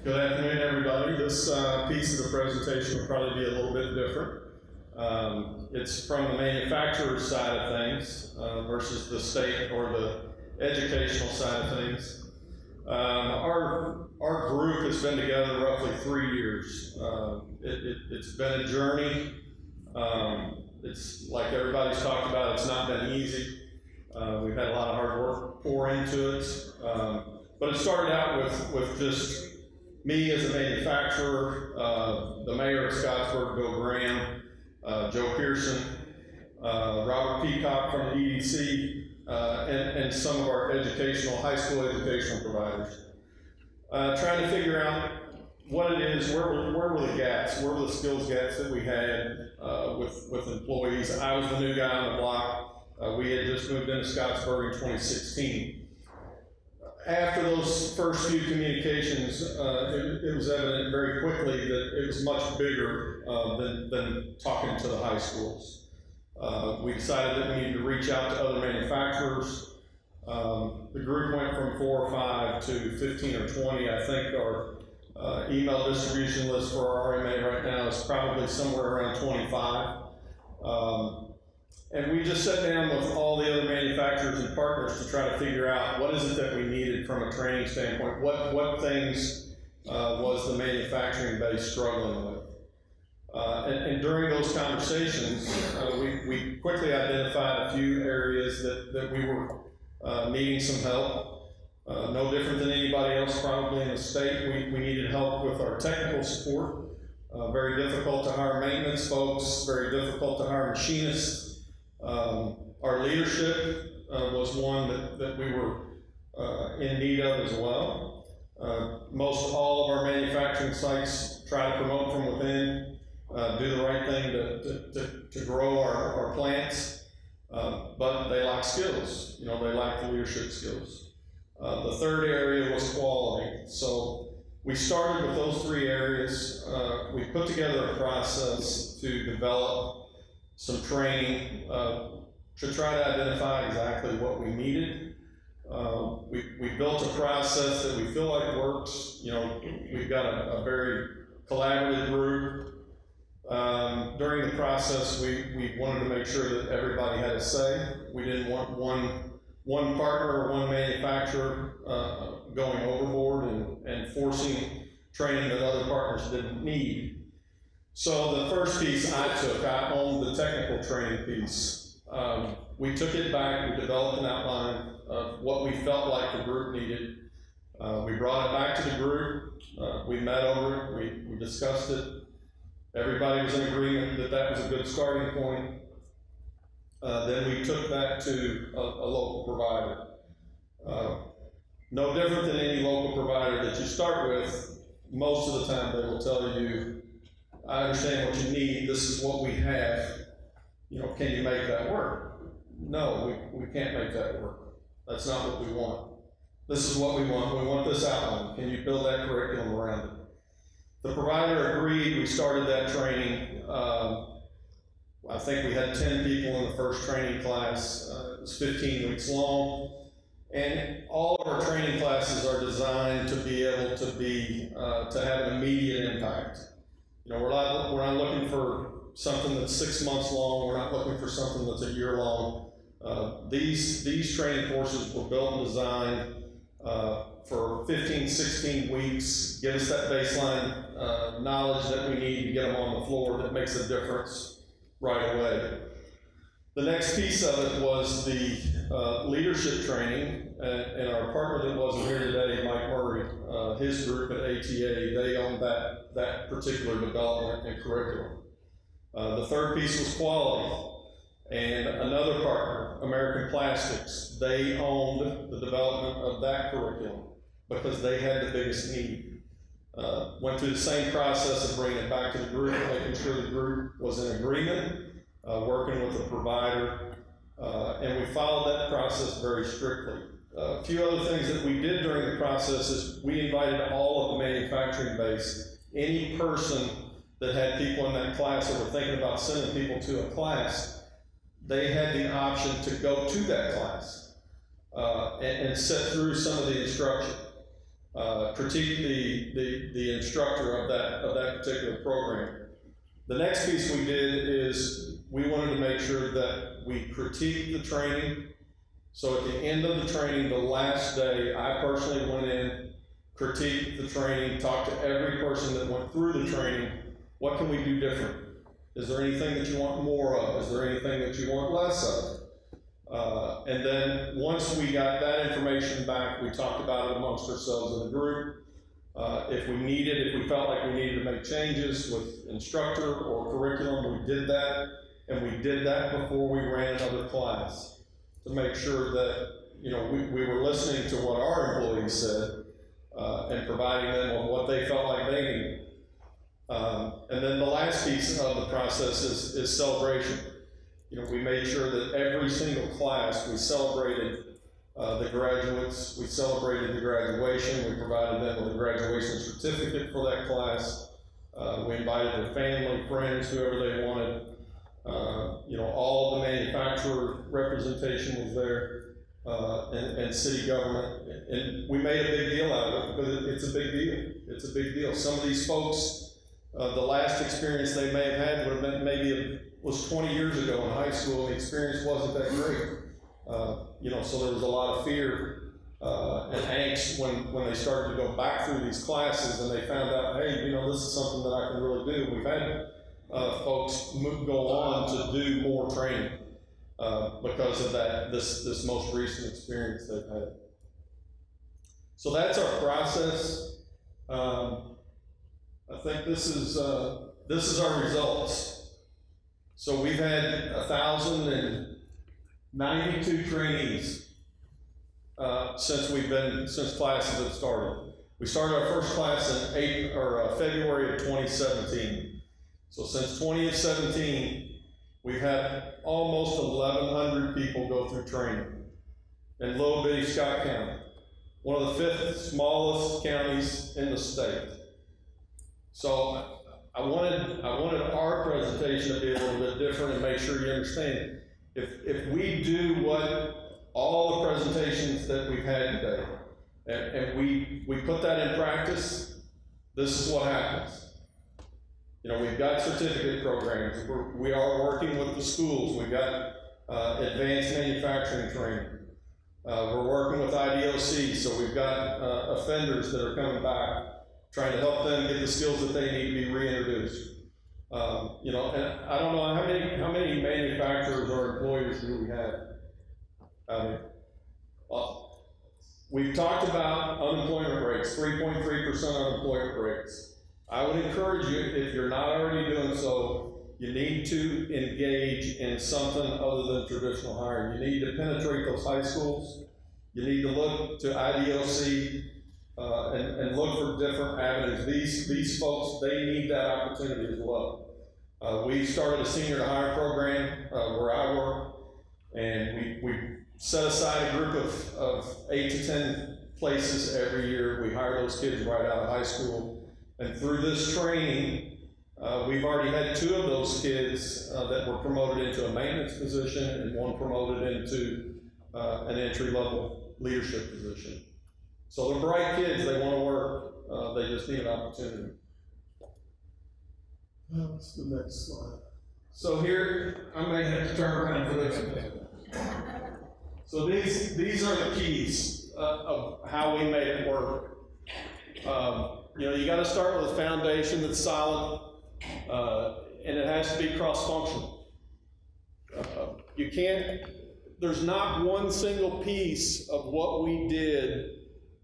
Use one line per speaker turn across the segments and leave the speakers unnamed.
Good afternoon, everybody. This piece of the presentation will probably be a little bit different. It's from the manufacturer's side of things versus the state or the educational side of things. Our group has been together roughly 3 years. It's been a journey. It's like everybody's talked about, it's not been easy. We've had a lot of hard work pour into it. But it started out with just me as a manufacturer, the mayor of Scottsburg, Bill Graham, Joe Pearson, Robert Peacock from the EDC, and some of our high school educational providers. Trying to figure out what it is, where were the gaps, where were the skills gaps that we had with employees. I was the new guy on the block. We had just moved into Scottsburg in 2016. After those first few communications, it was evident very quickly that it was much bigger than talking to the high schools. We decided that we needed to reach out to other manufacturers. The group went from 4 or 5 to 15 or 20. I think our email distribution list for our RMA right now is probably somewhere around 25. And we just sat down with all the other manufacturers and partners to try to figure out what is it that we needed from a training standpoint. What things was the manufacturing base struggling with? And during those conversations, we quickly identified a few areas that we were needing some help. No different than anybody else probably in the state. We needed help with our technical support. Very difficult to hire maintenance folks, very difficult to hire machinists. Our leadership was one that we were in need of as well. Most all of our manufacturing sites try to promote from within, do the right thing to grow our plants, but they lack skills. They lack the leadership skills. The third area was quality. So we started with those 3 areas. We put together a process to develop some training to try to identify exactly what we needed. We built a process that we feel like works. We've got a very collaborative group. During the process, we wanted to make sure that everybody had a say. We didn't want one partner or one manufacturer going overboard and forcing training that other partners didn't need. So the first piece I owned the technical training piece. We took it back, we developed an outline of what we felt like the group needed. We brought it back to the group, we met over it, we discussed it. Everybody was in agreement that was a good starting point. Then we took that to a local provider. No different than any local provider that you start with, most of the time they will tell you, I understand what you need, this is what we have, can you make that work? No, we can't make that work. That's not what we want. This is what we want this outline. Can you build that curriculum around it? The provider agreed, we started that training. I think we had 10 people in the first training class. It was 15 weeks long. And all of our training classes are designed to be able to have an immediate impact. We're not looking for something that's 6 months long. We're not looking for something that's a year long. These training courses were built and designed for 15, 16 weeks, give us that baseline knowledge that we need to get them on the floor that makes a difference right away. The next piece of it was the leadership training, and our partner that wasn't here today, Mike Murray, his group at ATA, they owned that particular development and curriculum. The third piece was quality, and another partner, American Plastics, they owned the development of that curriculum because they had the biggest need. Went through the same process of bringing it back to the group, making sure the group was in agreement, working with the provider, and we followed that process very strictly. A few other things that we did during the process is we invited all of the manufacturing base, any person that had people in that class that were thinking about sending people to a class, they had the option to go to that class and sit through some of the instruction. critique the instructor of that particular program. The next piece we did is we wanted to make sure that we critique the training. So at the end of the training, the last day, I personally went in, critiqued the training, talked to every person that went through the training. What can we do different? Is there anything that you want more of? Is there anything that you want less of? And then once we got that information back, we talked about it amongst ourselves in the group. If we felt like we needed to make changes with instructor or curriculum, we did that. And we did that before we ran another class to make sure that, you know, we were listening to what our employees said and providing them with what they felt like they needed. And then the last piece of the process is celebration. You know, we made sure that every single class we celebrated the graduates, we celebrated the graduation, we provided them with a graduation certificate for that class. We invited their family, friends, whoever they wanted. You know, all the manufacturer representation was there, and city government, and we made a big deal out of it because it's a big deal. It's a big deal. Some of these folks, the last experience they may have had would have been was 20 years ago in high school, and the experience wasn't that great. You know, so there was a lot of fear and angst when they started to go back through these classes and they found out, hey, you know, this is something that I can really do. We've had folks go on to do more training because of this most recent experience they've had. So that's our process. I think this is our results. So we've had 1,092 trainees since classes have started. We started our first class in February of 2017. So since 2017, we've had almost 1,100 people go through training in little bitty Scott County, one of the 5th smallest counties in the state. So I wanted our presentation to be a little bit different and make sure you understand. If we do what all the presentations that we've had today, and we put that in practice, this is what happens. You know, we've got certificate programs. We are working with the schools. We've got advanced manufacturing training. We're working with IDOC, so we've got offenders that are coming back, trying to help them get the skills that they need to be reintroduced. You know, and I don't know how many manufacturers or employers do we have? We've talked about unemployment rates, 3.3% unemployment rates. I would encourage you, if you're not already doing so, you need to engage in something other than traditional hiring. You need to penetrate those high schools. You need to look to IDOC and look for different avenues. These folks, they need that opportunity as well. We started a senior to hire program where I work, and we set aside a group of 8 to 10 places every year. We hire those kids right out of high school. And through this training, we've already had 2 of those kids that were promoted into a maintenance position and 1 promoted into an entry-level leadership position. So they're bright kids, they want to work, they just need an opportunity. What's the next slide? So here, I may have to turn around for this. So these are the keys of how we made it work. You know, you got to start with a foundation that's solid, and it has to be cross-functional. You can't, there's not one single piece of what we did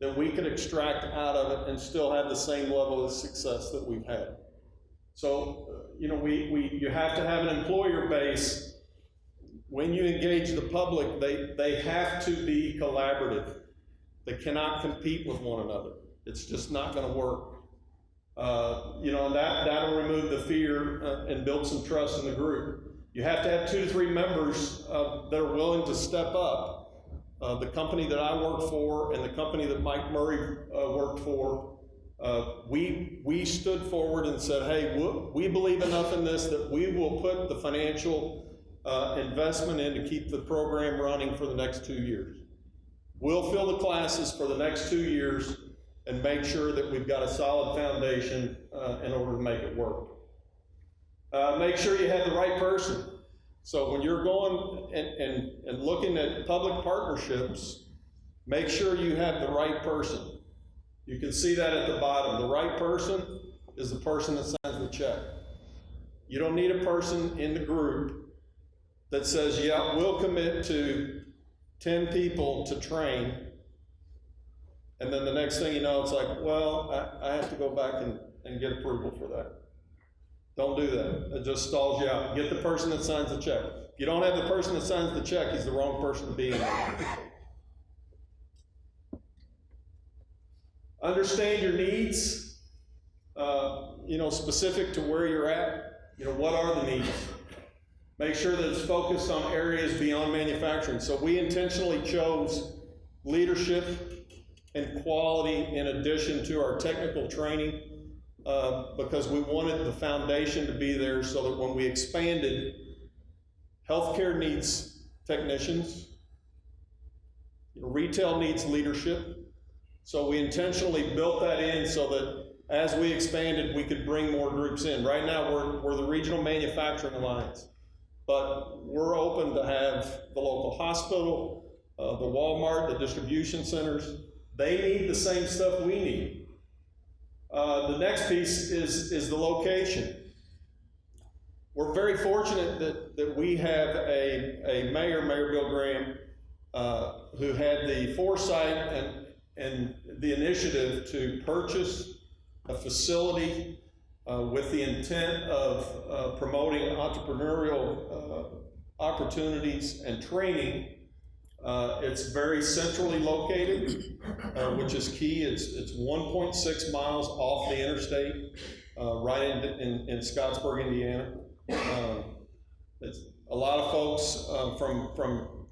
that we could extract out of it and still have the same level of success that we've had. So, you know, you have to have an employer base. When you engage the public, they have to be collaborative. They cannot compete with one another. It's just not going to work. You know, and that'll remove the fear and build some trust in the group. You have to have 2 to 3 members that are willing to step up. The company that I work for and the company that Mike Murray worked for, we stood forward and said, hey, we believe enough in this that we will put the financial investment in to keep the program running for the next 2 years. We'll fill the classes for the next 2 years, and make sure that we've got a solid foundation in order to make it work. Make sure you have the right person. So when you're going and looking at public partnerships, make sure you have the right person. You can see that at the bottom. The right person is the person that signs the check. You don't need a person in the group that says, yeah, we'll commit to 10 people to train, and then the next thing you know, it's like, well, I have to go back and get approval for that. Don't do that. It just stalls you out. Get the person that signs the check. If you don't have the person that signs the check, he's the wrong person to be in there. Understand your needs, specific to where you're at. What are the needs? Make sure that it's focused on areas beyond manufacturing. So we intentionally chose leadership and quality in addition to our technical training because we wanted the foundation to be there so that when we expanded, healthcare needs technicians, retail needs leadership. So we intentionally built that in so that as we expanded, we could bring more groups in. Right now, we're the Regional Manufacturing Alliance, but we're open to have the local hospital, the Walmart, the distribution centers. They need the same stuff we need. The next piece is the location. We're very fortunate that we have a mayor, Mayor Bill Graham, who had the foresight and the initiative to purchase a facility with the intent of promoting entrepreneurial opportunities and training. It's very centrally located, which is key. It's 1.6 miles off the interstate, right in Scottsburg, Indiana. It's a lot of folks from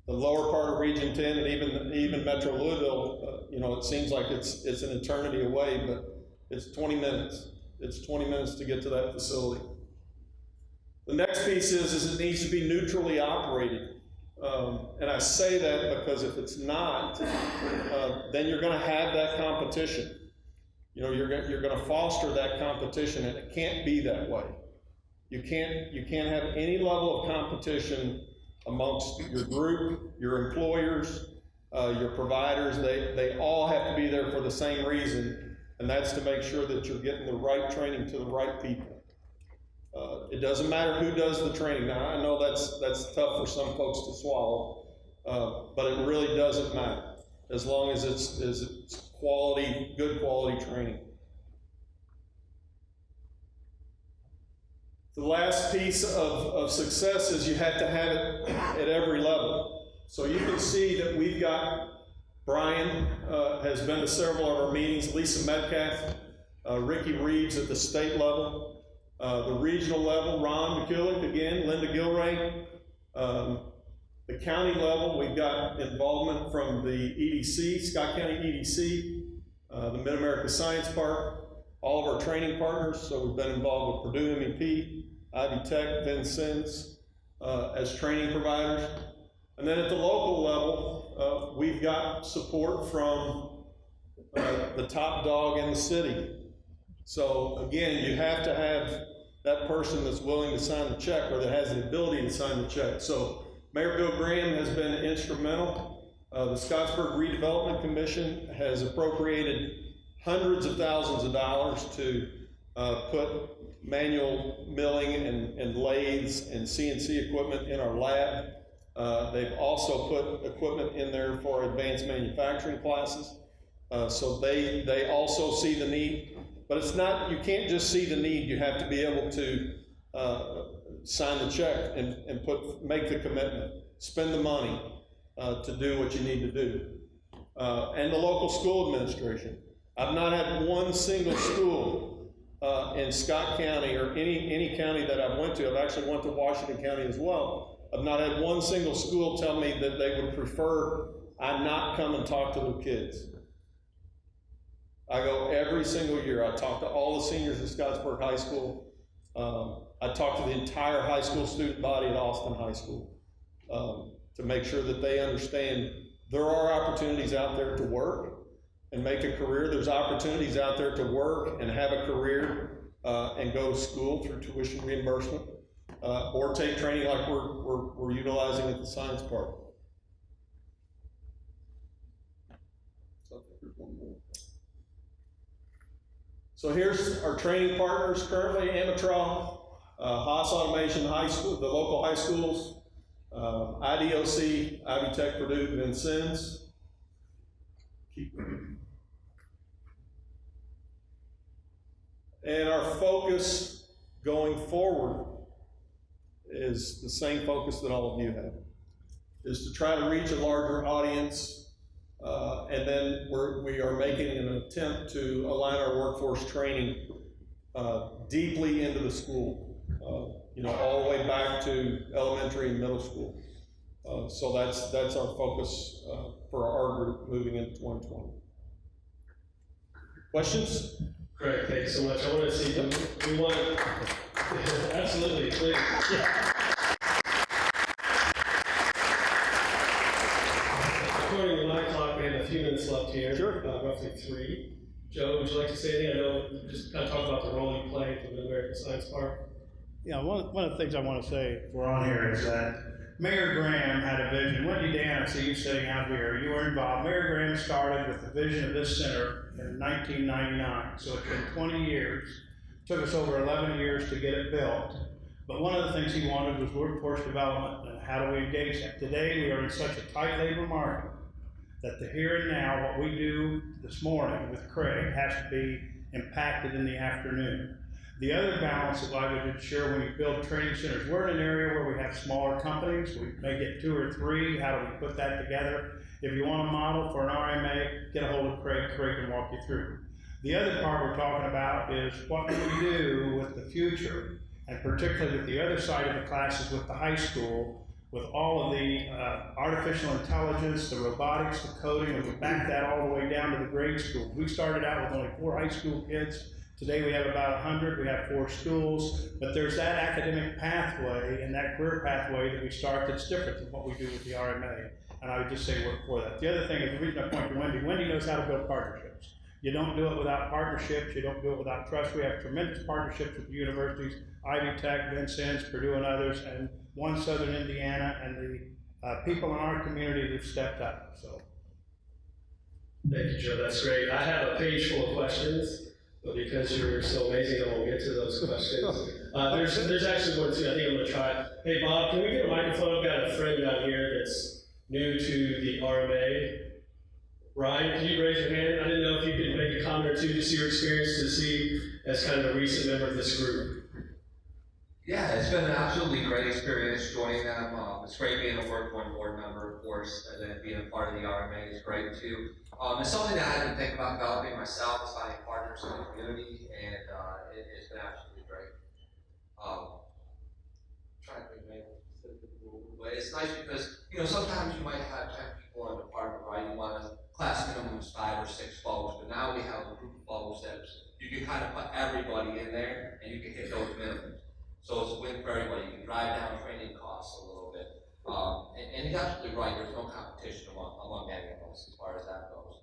the lower part of Region 10 and even Metro Louisville. It seems like it's an eternity away, but it's 20 minutes. It's 20 minutes to get to that facility. The next piece is it needs to be neutrally operated. And I say that because if it's not, then you're going to have that competition. You're going to foster that competition, and it can't be that way. You can't have any level of competition amongst your group, your employers, your providers. They all have to be there for the same reason, and that's to make sure that you're getting the right training to the right people. It doesn't matter who does the training. Now, I know that's tough for some folks to swallow, but it really doesn't matter as long as it's quality, good quality training. The last piece of success is you have to have it at every level. So you can see that we've got Brian has been to several of our meetings, Lisa Metcalf, Ricky Reeves at the state level. The regional level, Ron McCulloch again, Linda Gilray. The county level, we've got involvement from the EDC, Scott County EDC, the Mid-America Science Park, all of our training partners. So we've been involved with Purdue MEP, Ivy Tech, Vincennes as training providers. And then at the local level, we've got support from the top dog in the city. So again, you have to have that person that's willing to sign the check or that has the ability to sign the check. So Mayor Bill Graham has been instrumental. The Scottsburg Redevelopment Commission has appropriated hundreds of thousands of dollars to put manual milling and lathes and CNC equipment in our lab. They've also put equipment in there for advanced manufacturing classes. So they also see the need. But it's not, you can't just see the need, you have to be able to sign the check and make the commitment, spend the money to do what you need to do. And the local school administration. I've not had one single school in Scott County or any county that I've went to. I've actually went to Washington County as well. I've not had one single school tell me that they would prefer I not come and talk to their kids. I go every single year. I talk to all the seniors at Scottsburg High School. I talk to the entire high school student body at Austin High School to make sure that they understand there are opportunities out there to work. and make a career. There's opportunities out there to work and have a career and go to school through tuition reimbursement, or take training like we're utilizing at the science park. So here's our training partners currently: Amitron, Haas Automation High School, the local high schools, IDOC, Ivy Tech, Purdue, Vincennes. And our focus going forward is the same focus that all of you have, is to try to reach a larger audience, and then we are making an attempt to align our workforce training deeply into the school, all the way back to elementary and middle school. So that's our focus for our group moving into 2020. Questions?
Great, thank you so much. I want to see them. We want absolutely, please. Yeah. According to my clock, we have a few minutes left here.
Sure.
Roughly 3. Joe, would you like to say anything? I know just kind of talk about the role you play for the American Science Park.
Yeah, one of the things I want to say if we're on here is that Mayor Graham had a vision. Wendy Dan, I see you sitting out here. You were involved. Mayor Graham started with the vision of this center in 1999. So it's been 20 years. It took us over 11 years to get it built. But one of the things he wanted was workforce development, and how do we engage that? Today we are in such a tight labor market that the here and now, what we do this morning with Craig, has to be impacted in the afternoon. The other balance that I would ensure when you build training centers, we're in an area where we have smaller companies. We may get 2 or 3. How do we put that together? If you want a model for an RMA, get a hold of Craig. Craig can walk you through. The other part we're talking about is what do we do with the future, and particularly with the other side of the classes with the high school, with all of the artificial intelligence, the robotics, the coding, and we back that all the way down to the grade school. We started out with only 4 high school kids. Today we have about 100, we have 4 schools, but there's that academic pathway and that career pathway that we start that's different than what we do with the RMA, and I would just say work for that. The other thing is, the reason I point to Wendy knows how to build partnerships. You don't do it without partnerships, you don't do it without trust. We have tremendous partnerships with the universities, Ivy Tech, Vincennes, Purdue, and others, and one Southern Indiana, and the people in our community have stepped up, so.
Thank you, Joe, that's great. I have a page full of questions. But because you're so amazing, I won't get to those questions. There's actually one too. I think I'm going to try. Hey, Bob, can we get a microphone? I've got a friend out here that's new to the RMA. Ryan, can you raise your hand? I didn't know if you could make a comment or two, just your experience to see as kind of a recent member of this group.
Yeah, it's been an absolutely great experience joining them. It's great being a Work One board member, of course, and then being a part of the RMA is great too. It's something that I've been thinking about developing myself, is finding partners in the community, and it's been absolutely great. Trying to think, but it's nice because sometimes you might have 10 people in the department, right? You want a class minimum is 5 or 6 folks, but now we have a group of folks that you can kind of put everybody in there, and you can hit those minimums. So it's a win for everybody. You can drive down training costs a little bit. And he's absolutely right, there's no competition among any of us as far as that goes.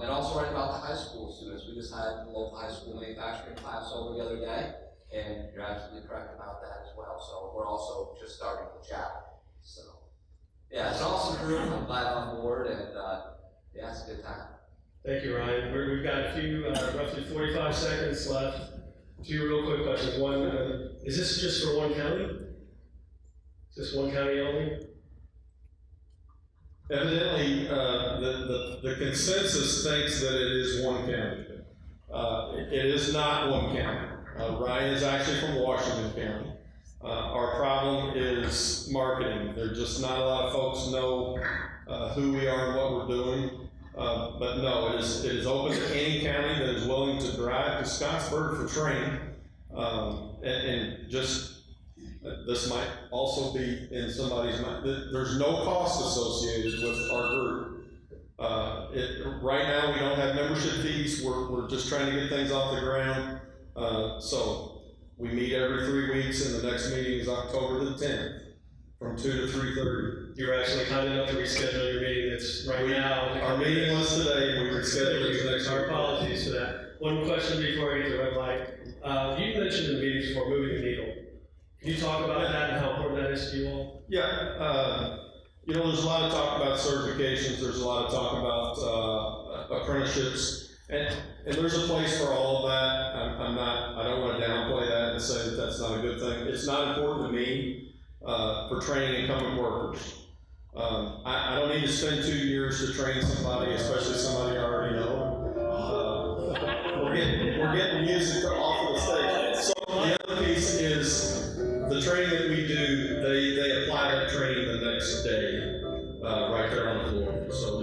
And also right about the high school students. We just had the local high school manufacturing class over the other day, and you're absolutely correct about that as well. So we're also just starting the chapter. So yeah, it's an awesome group. I'm glad I'm on board, and yeah, it's a good time.
Thank you, Ryan. We've got a few, roughly 45 seconds left. 2 real quick questions. One, is this just for one county? Is this one county only?
Evidently, the consensus thinks that it is one county. It is not one county. Ryan is actually from Washington County. Our problem is marketing. There's just not a lot of folks know who we are and what we're doing. But no, it is open to any county that is willing to drive to Scottsburg for training. And just, this might also be in somebody's mind. There's no cost associated with our group. Right now, we don't have membership fees. We're just trying to get things off the ground. So we meet every 3 weeks, and the next meeting is October the 10th from 2 to 3:30.
You were actually kind enough to reschedule your meeting that's right now.
Our meeting was today, we rescheduled it to next
Our
week.
apologies for that. One question before I get to the red light. You mentioned in the meeting before moving the needle. Can you talk about that and how important that is to you all?
Yeah, you know, there's a lot of talk about certifications, there's a lot of talk about apprenticeships, and there's a place for all of that. I don't want to downplay that and say that that's not a good thing. It's not important to me for training incumbent workers. I don't need to spend 2 years to train somebody, especially somebody I already know. We're getting music off of the stage. So the other piece is the training that we do, they apply that training the next day, right there on the floor. So